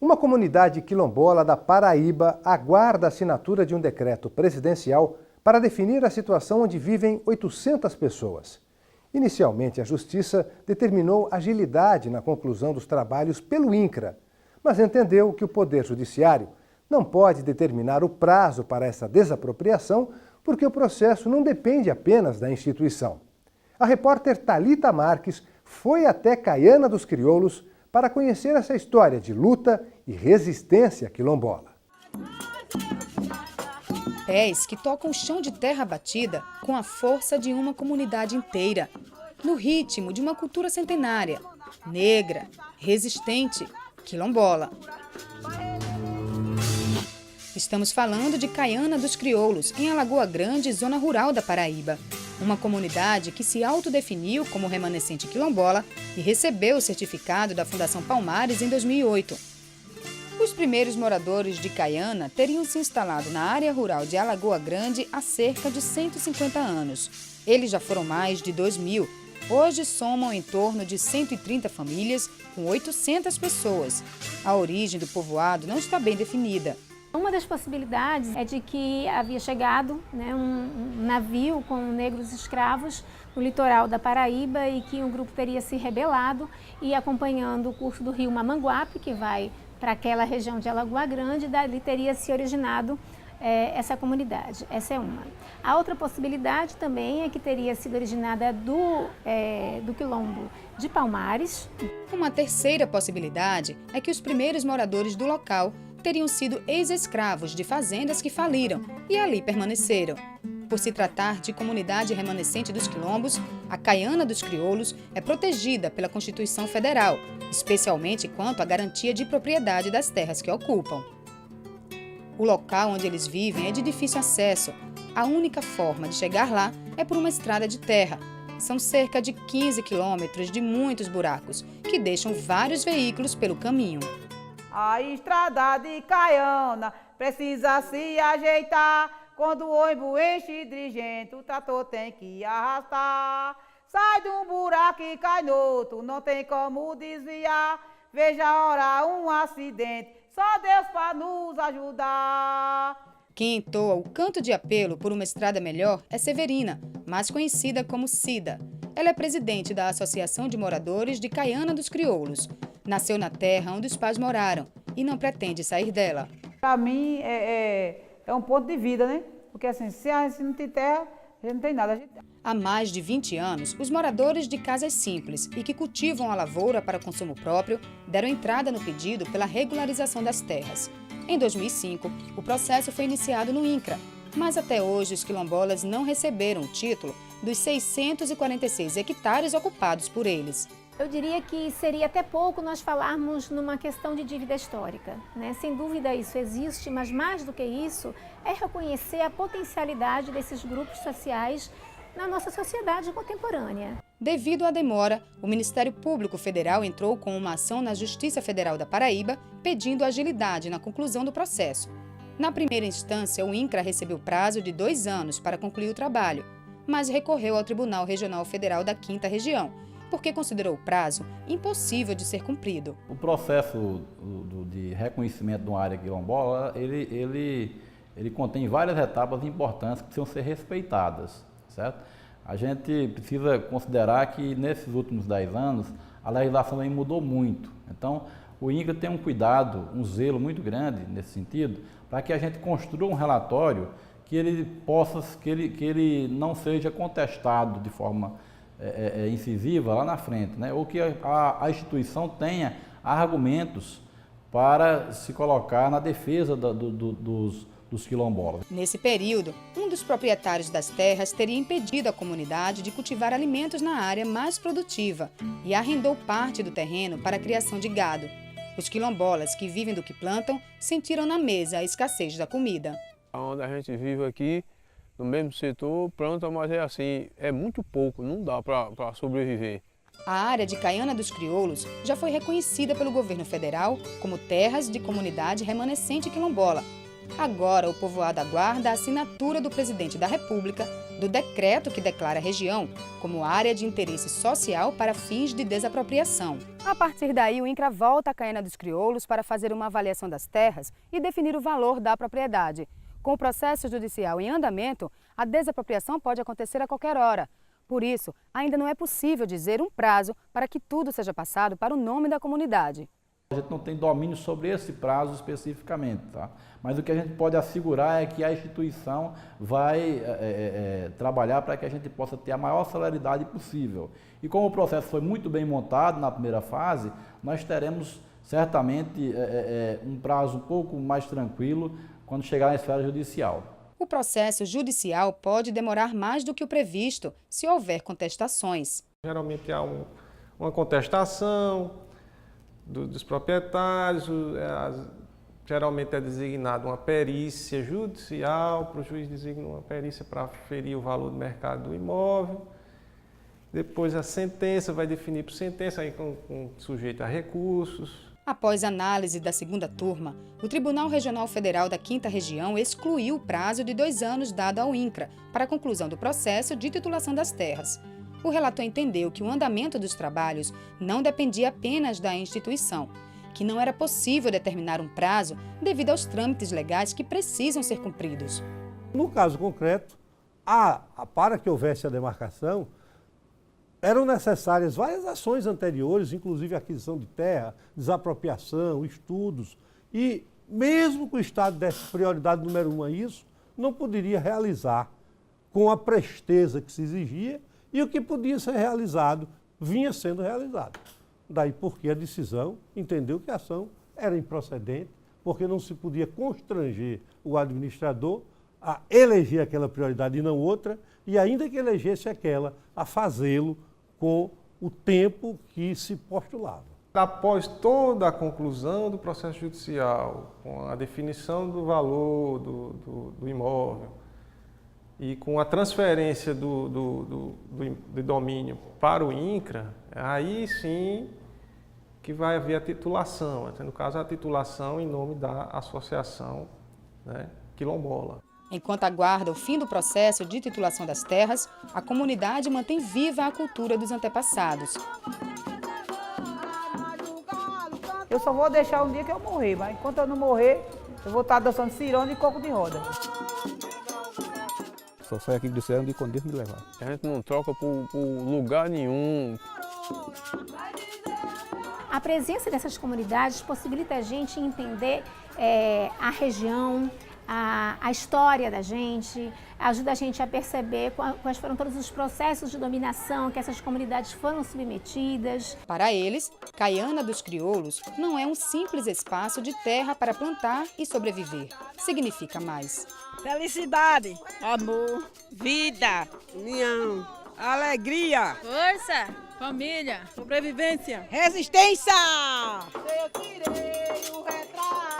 Uma comunidade quilombola da Paraíba aguarda a assinatura de um decreto presidencial para definir a situação onde vivem 800 pessoas. Inicialmente, a Justiça determinou agilidade na conclusão dos trabalhos pelo INCRA, mas entendeu que o Poder Judiciário não pode determinar o prazo para essa desapropriação porque o processo não depende apenas da instituição. A repórter Thalita Marques foi até Caiana dos Crioulos para conhecer essa história de luta e resistência quilombola. Pés que tocam o chão de terra batida com a força de uma comunidade inteira, no ritmo de uma cultura centenária, negra, resistente, quilombola. Estamos falando de Caiana dos Crioulos, em Alagoa Grande, zona rural da Paraíba. Uma comunidade que se autodefiniu como remanescente quilombola e recebeu o certificado da Fundação Palmares em 2008. Os primeiros moradores de Caiana teriam se instalado na área rural de Alagoa Grande há cerca de 150 anos. Eles já foram mais de 2.000. Hoje somam em torno de 130 famílias com 800 pessoas. A origem do povoado não está bem definida. Uma das possibilidades é de que havia chegado um navio com negros escravos no litoral da Paraíba e que um grupo teria se rebelado e, acompanhando o curso do rio Mamanguape, que vai para aquela região de Alagoa Grande, dali teria se originado essa comunidade. Essa é uma. A outra possibilidade também é que teria sido originada do quilombo de Palmares. Uma terceira possibilidade é que os primeiros moradores do local teriam sido ex-escravos de fazendas que faliram e ali permaneceram. Por se tratar de comunidade remanescente dos quilombos, a Caiana dos Crioulos é protegida pela Constituição Federal, especialmente quanto à garantia de propriedade das terras que ocupam. O local onde eles vivem é de difícil acesso. A única forma de chegar lá é por uma estrada de terra. São cerca de 15 quilômetros de muitos buracos, que deixam vários veículos pelo caminho. A estrada de Caiana precisa se ajeitar. Quando o ônibus enche de gente, o trator tem que arrastar. Sai de um buraco e cai no outro, não tem como desviar. Veja a hora um acidente, só Deus para nos ajudar. Quem entoa o canto de apelo por uma estrada melhor é Severina, mais conhecida como Cida. Ela é presidente da Associação de Moradores de Caiana dos Crioulos. Nasceu na terra onde os pais moraram e não pretende sair dela. Para mim é um ponto de vida, né? Porque assim, se a gente não tem terra, a gente não tem nada. Há mais de 20 anos, os moradores de casas simples e que cultivam a lavoura para consumo próprio deram entrada no pedido pela regularização das terras. Em 2005, o processo foi iniciado no INCRA, mas até hoje os quilombolas não receberam o título dos 646 hectares ocupados por eles. Eu diria que seria até pouco nós falarmos numa questão de dívida histórica, né? Sem dúvida isso existe, mas mais do que isso é reconhecer a potencialidade desses grupos sociais na nossa sociedade contemporânea. Devido à demora, o Ministério Público Federal entrou com uma ação na Justiça Federal da Paraíba pedindo agilidade na conclusão do processo. Na primeira instância, o INCRA recebeu prazo de 2 anos para concluir o trabalho, mas recorreu ao Tribunal Regional Federal da 5ª Região, porque considerou o prazo impossível de ser cumprido. O processo de reconhecimento de uma área quilombola, ele contém várias etapas importantes que precisam ser respeitadas, certo? A gente precisa considerar que nesses últimos 10 anos a legislação aí mudou muito. Então, o INCRA tem um cuidado, um zelo muito grande nesse sentido, para que a gente construa um relatório que ele não seja contestado de forma incisiva lá na frente, né? Ou que a instituição tenha argumentos para se colocar na defesa dos quilombolas. Nesse período, um dos proprietários das terras teria impedido a comunidade de cultivar alimentos na área mais produtiva e arrendou parte do terreno para a criação de gado. Os quilombolas que vivem do que plantam sentiram na mesa a escassez da comida. Onde a gente vive aqui, no mesmo setor, planta, mas é assim, é muito pouco, não dá para sobreviver. A área de Caiana dos Crioulos já foi reconhecida pelo governo federal como terras de comunidade remanescente quilombola. Agora, o povoado aguarda a assinatura do presidente da República do decreto que declara a região como área de interesse social para fins de desapropriação. A partir daí, o INCRA volta à Caiana dos Crioulos para fazer uma avaliação das terras e definir o valor da propriedade. Com o processo judicial em andamento, a desapropriação pode acontecer a qualquer hora. Por isso, ainda não é possível dizer um prazo para que tudo seja passado para o nome da comunidade. A gente não tem domínio sobre esse prazo especificamente, tá? Mas o que a gente pode assegurar é que a instituição vai trabalhar para que a gente possa ter a maior celeridade possível. E como o processo foi muito bem montado na primeira fase, nós teremos certamente um prazo um pouco mais tranquilo quando chegar na esfera judicial. O processo judicial pode demorar mais do que o previsto, se houver contestações. Geralmente há uma contestação dos proprietários, geralmente é designada uma perícia judicial, para o juiz designa uma perícia para aferir o valor do mercado do imóvel. Depois a sentença vai definir por sentença, aí sujeito a recursos. Após análise da segunda turma, o Tribunal Regional Federal da 5ª Região excluiu o prazo de 2 anos dado ao INCRA para a conclusão do processo de titulação das terras. O relator entendeu que o andamento dos trabalhos não dependia apenas da instituição, que não era possível determinar um prazo devido aos trâmites legais que precisam ser cumpridos. No caso concreto, para que houvesse a demarcação, eram necessárias várias ações anteriores, inclusive aquisição de terra, desapropriação, estudos, e mesmo que o Estado desse prioridade número 1 a isso, não poderia realizar com a presteza que se exigia, e o que podia ser realizado vinha sendo realizado. Daí porque a decisão entendeu que a ação era improcedente, porque não se podia constranger o administrador a eleger aquela prioridade e não outra, e ainda que elegesse aquela, a fazê-lo com o tempo que se postulava. Após toda a conclusão do processo judicial, com a definição do valor do imóvel, e com a transferência do domínio para o INCRA, aí sim que vai haver a titulação, no caso a titulação em nome da associação, né, quilombola. Enquanto aguarda o fim do processo de titulação das terras, a comunidade mantém viva a cultura dos antepassados. Eu só vou deixar um dia que eu morrer, mas enquanto eu não morrer, eu vou estar dançando ciranda e coco de roda. Só saio aqui do céu onde quando Deus me levar. A gente não troca por lugar nenhum. A presença dessas comunidades possibilita a gente entender a região, a história da gente, ajuda a gente a perceber quais foram todos os processos de dominação que essas comunidades foram submetidas. Para eles, Caiana dos Crioulos não é um simples espaço de terra para plantar e sobreviver. Significa mais. Felicidade, amor, vida, união, alegria, força, família, sobrevivência, resistência! Eu tirei o retrato.